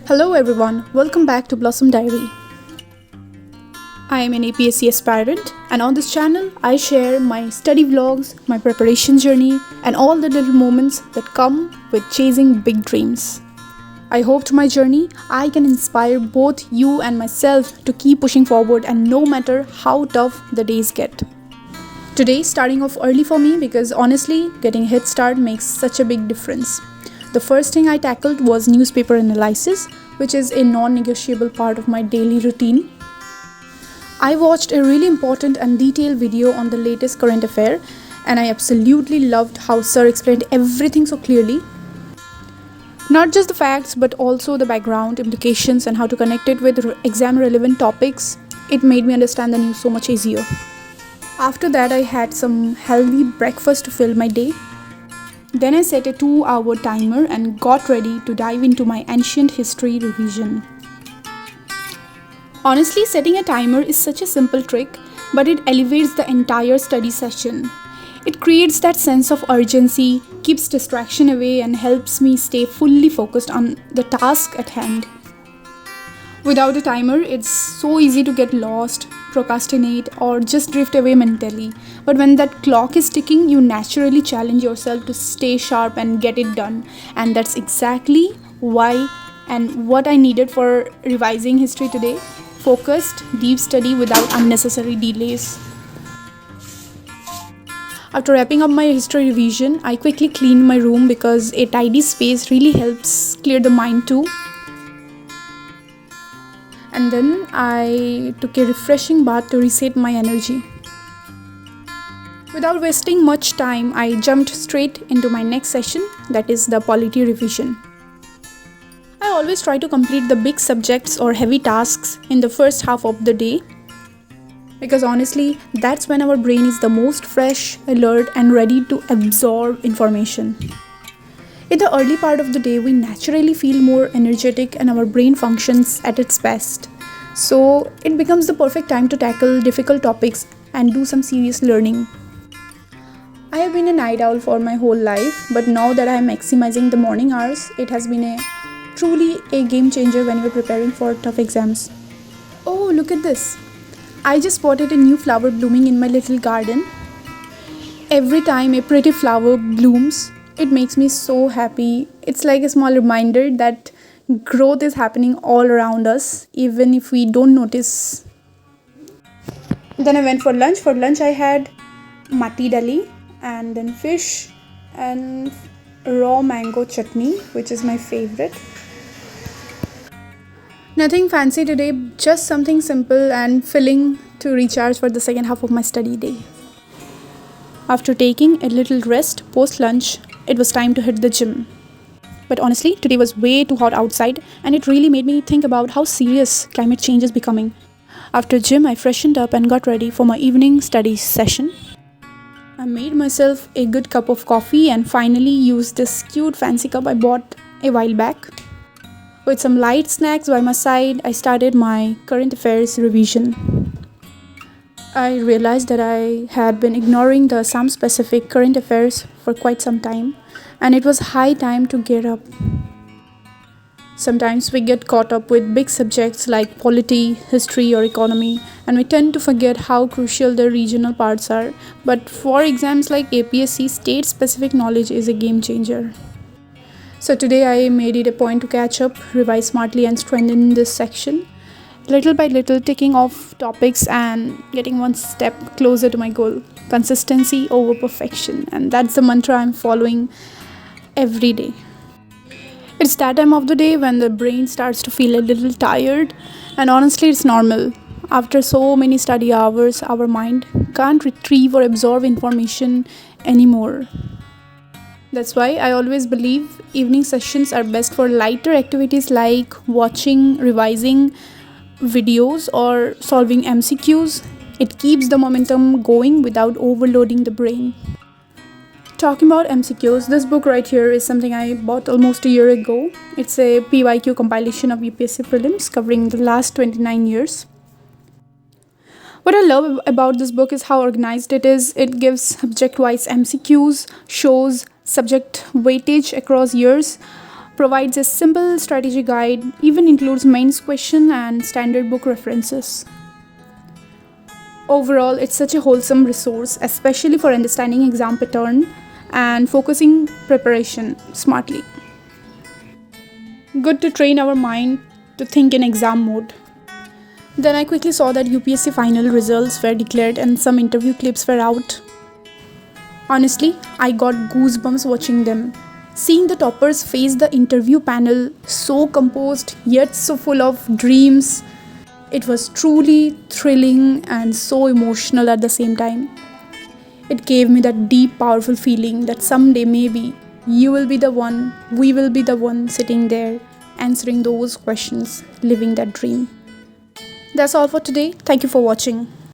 Hello everyone, welcome back to Blossom Diary. I am an APSC aspirant, and on this channel I share my study vlogs, my preparation journey, and all the little moments that come with chasing big dreams. I hope through my journey I can inspire both you and myself to keep pushing forward, and no matter how tough the days get. Today starting off early for me because honestly getting a head start makes such a big difference. The first thing I tackled was newspaper analysis, which is a non-negotiable part of my daily routine. I watched a really important and detailed video on the latest current affair, and I absolutely loved how Sir explained everything so clearly. Not just the facts, but also the background, implications, and how to connect it with exam relevant topics. It made me understand the news so much easier. After that, I had some healthy breakfast to fill my day. Then I set a 2-hour timer and got ready to dive into my ancient history revision. Honestly, setting a timer is such a simple trick, but it elevates the entire study session. It creates that sense of urgency, keeps distraction away, and helps me stay fully focused on the task at hand. Without a timer, it's so easy to get lost, procrastinate, or just drift away mentally. But when that clock is ticking, you naturally challenge yourself to stay sharp and get it done. And that's exactly why and what I needed for revising history today. Focused, deep study without unnecessary delays. After wrapping up my history revision, I quickly cleaned my room because a tidy space really helps clear the mind too. And then I took a refreshing bath to reset my energy. Without wasting much time, I jumped straight into my next session, that is the polity revision. I always try to complete the big subjects or heavy tasks in the first half of the day, because honestly, that's when our brain is the most fresh, alert, and ready to absorb information. In the early part of the day, we naturally feel more energetic and our brain functions at its best. So it becomes the perfect time to tackle difficult topics and do some serious learning. I have been a night owl for my whole life, but now that I am maximizing the morning hours, it has been truly a game changer when you're preparing for tough exams. Oh, look at this! I just spotted a new flower blooming in my little garden. Every time a pretty flower blooms, it makes me so happy. It's like a small reminder that growth is happening all around us, even if we don't notice. Then I went for lunch. For lunch I had matti dali and then fish and raw mango chutney, which is my favorite. Nothing fancy today, just something simple and filling to recharge for the second half of my study day. After taking a little rest post-lunch, it was time to hit the gym. But honestly, today was way too hot outside, and it really made me think about how serious climate change is becoming. After gym, I freshened up and got ready for my evening study session. I made myself a good cup of coffee and finally used this cute fancy cup I bought a while back. With some light snacks by my side, I started my current affairs revision. I realized that I had been ignoring the Assam specific current affairs for quite some time, and it was high time to gear up. Sometimes we get caught up with big subjects like polity, history, or economy, and we tend to forget how crucial the regional parts are. But for exams like APSC, state specific knowledge is a game changer. So today I made it a point to catch up, revise smartly, and strengthen this section. Little by little, ticking off topics and getting one step closer to my goal. Consistency over perfection. And that's the mantra I'm following every day. It's that time of the day when the brain starts to feel a little tired. And honestly, it's normal. After so many study hours, our mind can't retrieve or absorb information anymore. That's why I always believe evening sessions are best for lighter activities like watching, revising videos, or solving MCQs. It keeps the momentum going without overloading the brain. Talking about MCQs, this book right here is something I bought almost a year ago. It's a PYQ compilation of UPSC Prelims covering the last 29 years. What I love about this book is how organized it is. It gives subject-wise MCQs, shows subject weightage across years, provides a simple strategy guide, even includes mains question and standard book references. Overall, it's such a wholesome resource, especially for understanding exam pattern and focusing preparation smartly. Good to train our mind to think in exam mode. Then I quickly saw that UPSC final results were declared and some interview clips were out. Honestly, I got goosebumps watching them. Seeing the toppers face the interview panel so composed yet so full of dreams, it was truly thrilling and so emotional at the same time. It gave me that deep, powerful feeling that someday maybe you will be the one, we will be the one sitting there answering those questions, living that dream. That's all for today. Thank you for watching.